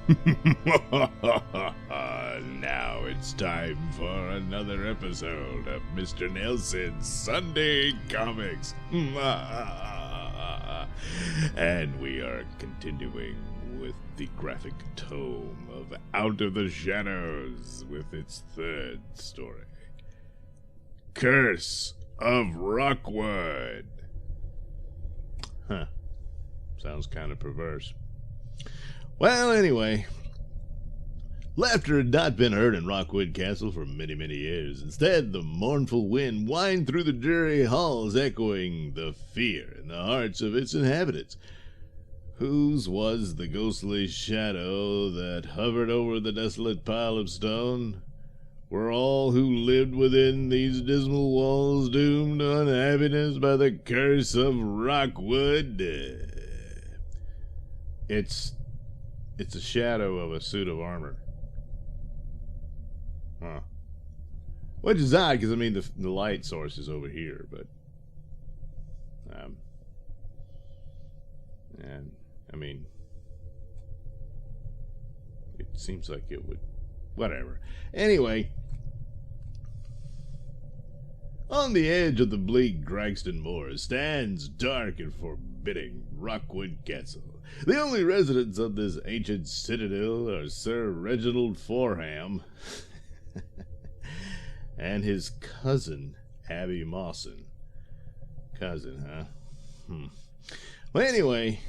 Now it's time for another episode of Mr. Nailsin Sunday Comics. And we are continuing with the graphic tome of Out of the Shadows with its third story, Curse of Rockwood. Sounds kind of perverse. Well, anyway, laughter had not been heard in Rockwood Castle for many, many years. Instead, the mournful wind whined through the dreary halls, echoing the fear in the hearts of its inhabitants. Whose was the ghostly shadow that hovered over the desolate pile of stone? Were all who lived within these dismal walls doomed to unhappiness by the curse of Rockwood? It's a shadow of a suit of armor. Huh. Which is odd, because, I mean, the light source is over here, but... and, I mean... it seems like it would... whatever. Anyway... on the edge of the bleak Gragston Moor stands dark and forbidding Rockwood Castle. The only residents of this ancient citadel are Sir Reginald Forham and his cousin, Abby Mawson. Cousin, huh? Well, anyway...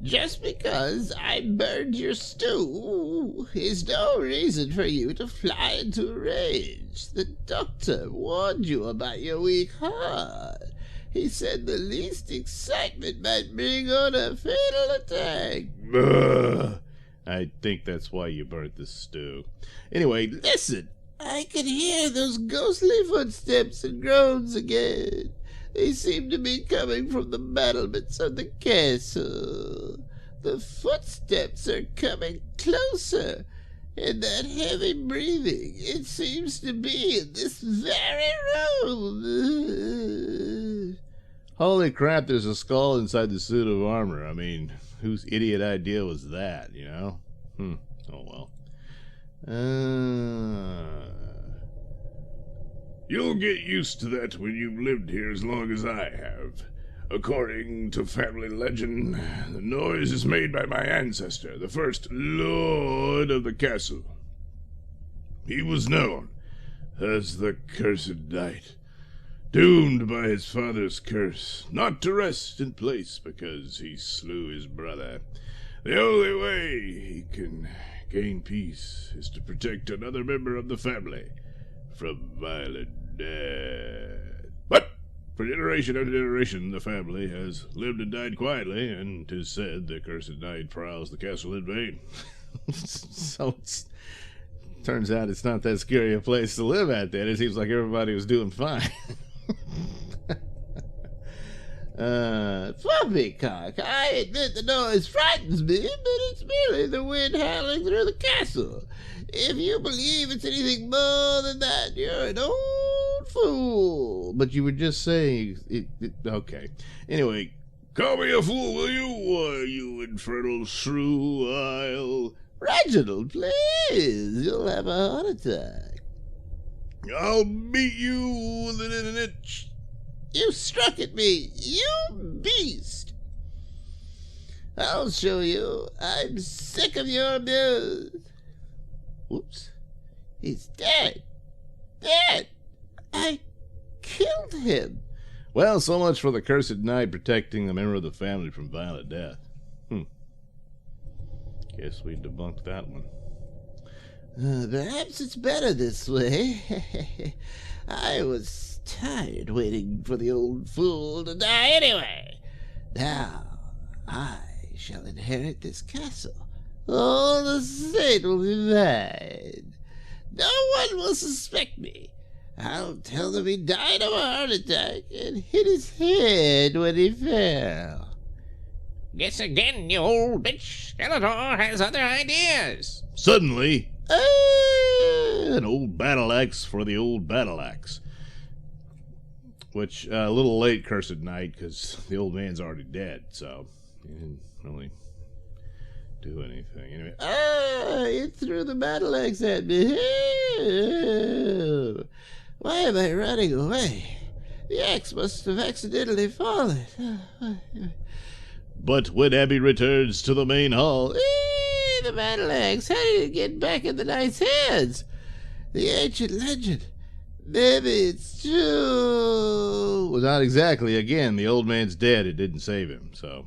just because I burned your stew is no reason for you to fly into a rage. The doctor warned you about your weak heart. He said the least excitement might bring on a fatal attack. I think that's why you burnt the stew. Anyway, Listen, I can hear those ghostly footsteps and groans again. They seem to be coming from the battlements of the castle. The footsteps are coming closer, and that heavy breathing, it seems to be in this very room. holy crap, there's a skull inside the suit of armor. I mean, whose idiot idea was that, you know? Oh, well. You'll get used to that when you've lived here as long as I have. According to family legend, the noise is made by my ancestor, the first lord of the castle. He was known as the Cursed Knight, doomed by his father's curse not to rest in place because he slew his brother. The only way he can gain peace is to protect another member of the family from violent death. But for generation after generation, the family has lived and died quietly, and 'tis said the Cursed Knight prowls the castle in vain. So turns out it's not that scary a place to live at then. It seems like everybody was doing fine. Poppycock, I admit the noise frightens me, but it's merely the wind howling through the castle. If you believe it's anything more than that, you're an old fool. But you were just saying okay. Anyway, call me a fool, will you? Why, you infernal shrew, I'll... Reginald, please, you'll have a heart attack. I'll beat you within an inch. You struck at me, you beast. I'll show you. I'm sick of your abuse. Whoops. He's dead. Dead. I killed him. Well, so much for the Cursed Knight protecting a member of the family from violent death. Guess we debunked that one. Perhaps it's better this way. I was tired waiting for the old fool to die anyway. Now, I shall inherit this castle. All the estate will be mine. No one will suspect me. I'll tell them he died of a heart attack and hit his head when he fell. Guess again, you old bitch. Skeletor has other ideas. Suddenly, an old battle axe for the old battle axe. Which, a little late, Cursed Knight, because the old man's already dead, so he didn't really do anything. Anyway, It threw the battle axe at me. Why am I running away? The axe must have accidentally fallen. but when Abby returns to the main hall, The battle axe, how did it get back in the knight's hands? The ancient legend. Maybe it's true. well, not exactly. Again, the old man's dead. It didn't save him. So,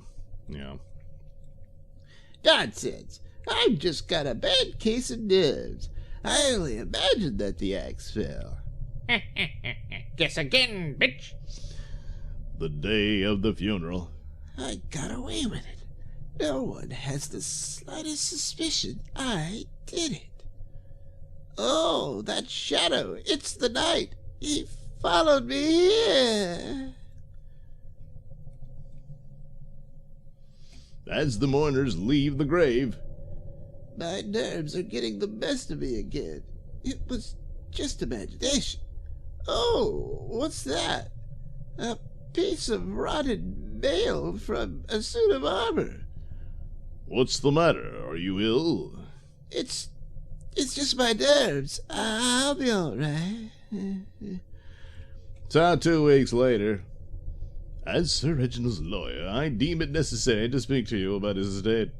Nonsense. I've just got a bad case of nerves. I only imagined that the axe fell. Guess again, bitch. The day of the funeral. I got away with it. No one has the slightest suspicion I did it. Oh, that shadow. It's the knight. He followed me here. As the mourners leave the grave, My nerves are getting the best of me again. It was just imagination. Oh, what's that? A piece of rotted mail from a suit of armor. what's the matter? Are you ill? It's just my nerves. I'll be all right. So 2 weeks later, as Sir Reginald's lawyer, I deem it necessary to speak to you about his estate.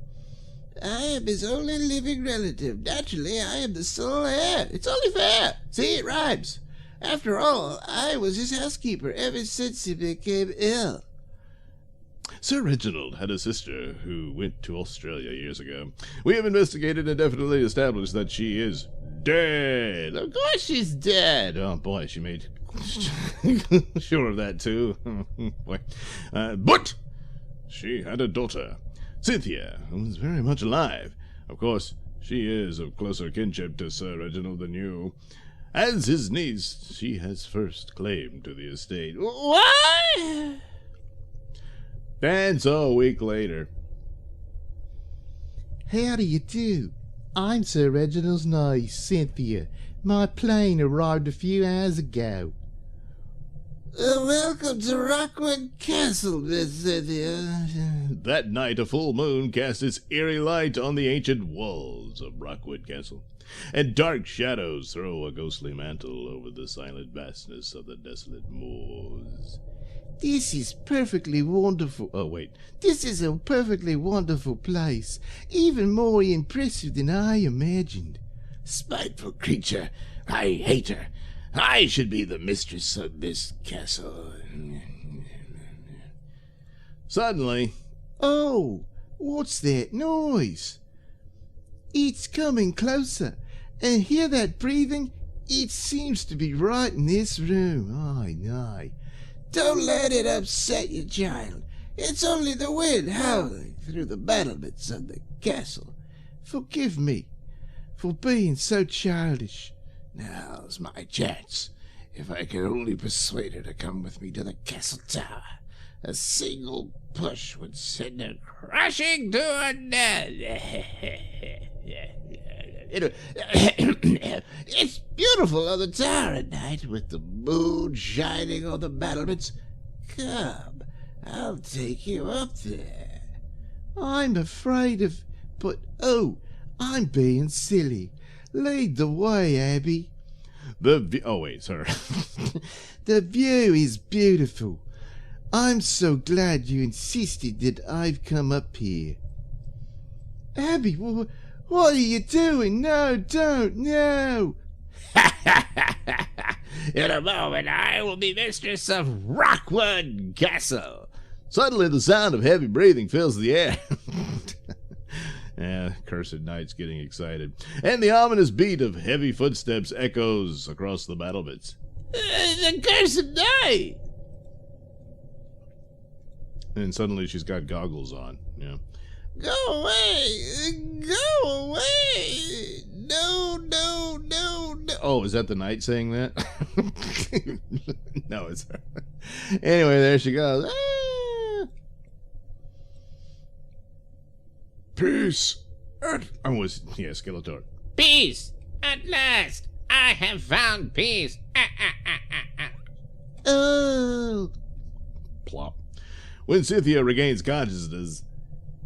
I am his only living relative. Naturally, I am the sole heir. It's only fair. See, it rhymes. After all, I was his housekeeper ever since he became ill. Sir Reginald had a sister who went to Australia years ago. We have investigated and definitely established that she is dead. Of course she's dead. Oh boy, she made sure of that too. Boy. But she had a daughter, Cynthia, who was very much alive. Of course, she is of closer kinship to Sir Reginald than you. As his niece, she has first claim to the estate. What? And so a week later, How do you do? I'm Sir Reginald's niece, Cynthia. My plane arrived a few hours ago. Welcome to Rockwood Castle, Miss Cynthia. that night a full moon cast its eerie light on the ancient walls of Rockwood Castle, and dark shadows throw a ghostly mantle over the silent vastness of the desolate moors. This is perfectly wonderful. Oh, wait. This is a perfectly wonderful place, even more impressive than I imagined. Spiteful creature. I hate her. I should be the mistress of this castle. Suddenly, Oh, what's that noise? It's coming closer. And hear that breathing? It seems to be right in this room. Aye, aye. Don't let it upset you, child. It's only the wind howling through the battlements of the castle. Forgive me for being so childish. Now's my chance. If I could only persuade her to come with me to the castle tower, a single push would send her crashing to her death. It's beautiful on the tower at night, with the moon shining on the battlements. Come, I'll take you up there. I'm afraid of... But, oh, I'm being silly. Lead the way, Abby. oh wait, sir. The view is beautiful. I'm so glad you insisted that I've come up here. Abby, what are you doing? No, don't, no. In a moment, I will be mistress of Rockwood Castle. Suddenly the sound of heavy breathing fills the air. Cursed knight's getting excited. And the ominous beat of heavy footsteps echoes across the battlements. The cursed knight! And suddenly she's got goggles on. Yeah. Go away! Go away! No, no, no, no. Oh, is that the knight saying that? No, it's her. Anyway, there she goes. Ah. Peace. Skeletor. Peace! At last! I have found peace! Oh. Plop. When Cynthia regains consciousness,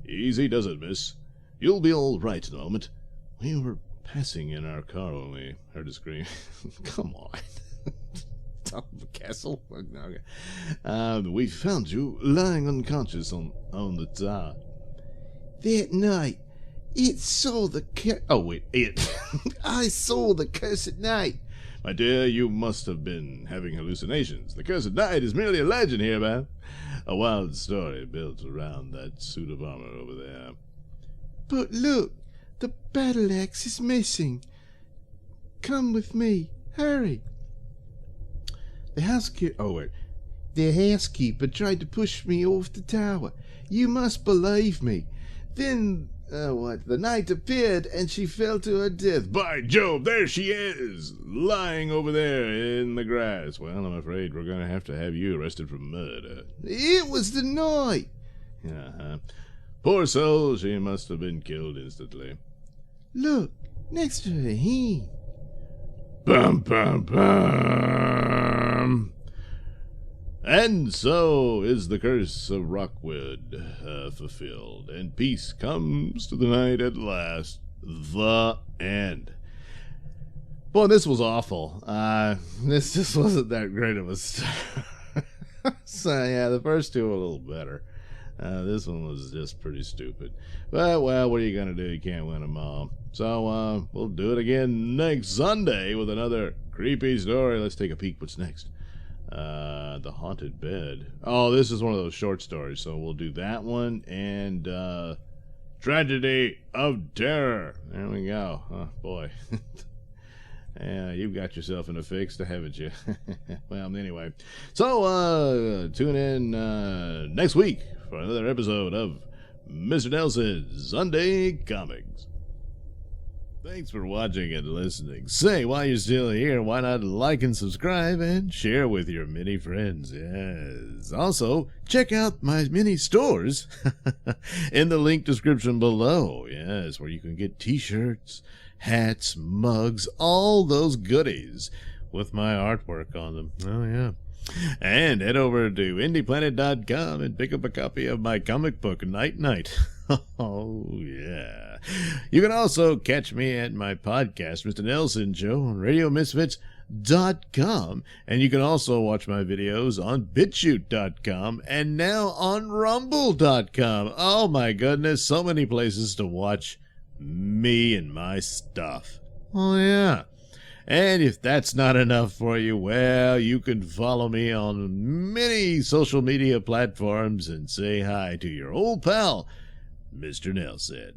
easy does it, miss. You'll be all right in a moment. We were passing in our car when we heard a scream. Come on. Top of a castle? Okay. We found you lying unconscious on the tower. That night, it saw the Oh, wait, it. I saw the cursed night. My dear, you must have been having hallucinations. The cursed night is merely a legend here, man. A wild story built around that suit of armor over there. But look, the battle axe is missing. Come with me. Hurry. The housekeeper tried to push me off the tower. You must believe me. Then, the knight appeared and she fell to her death. By Jove, there she is, lying over there in the grass. Well, I'm afraid we're going to have you arrested for murder. It was the knight. Uh-huh. Poor soul, she must have been killed instantly. Look, next to her head. Bum, bum, bum. And so is the curse of Rockwood fulfilled, and peace comes to the night at last. The end. Boy, this was awful. This just wasn't that great of a start. So, yeah, the first two were a little better. This one was just pretty stupid. But, well, what are you going to do? You can't win them all. So, we'll do it again next Sunday with another creepy story. Let's take a peek what's next. The Haunted Bed. Oh, this is one of those short stories, so we'll do that one. And, Tragedy of Terror. There we go. Oh, boy. Yeah, you've got yourself in a fix, haven't you? Well, anyway. So, tune in next week for another episode of Mr. Nailsin Sunday Comics. Thanks for watching and listening. Say, while you're still here, why not like and subscribe and share with your many friends? Yes. Also, check out my mini stores in the link description below. Yes, where you can get t-shirts, hats, mugs, all those goodies with my artwork on them. Oh, yeah. And head over to indieplanet.com and pick up a copy of my comic book, Night Night. Oh, yeah. You can also catch me at my podcast, Mr. Nailsin Show, on RadioMisfits.com. And you can also watch my videos on BitChute.com and now on Rumble.com. Oh, my goodness, so many places to watch me and my stuff. Oh, yeah. And if that's not enough for you, well, you can follow me on many social media platforms and say hi to your old pal, Mr. Nailsin.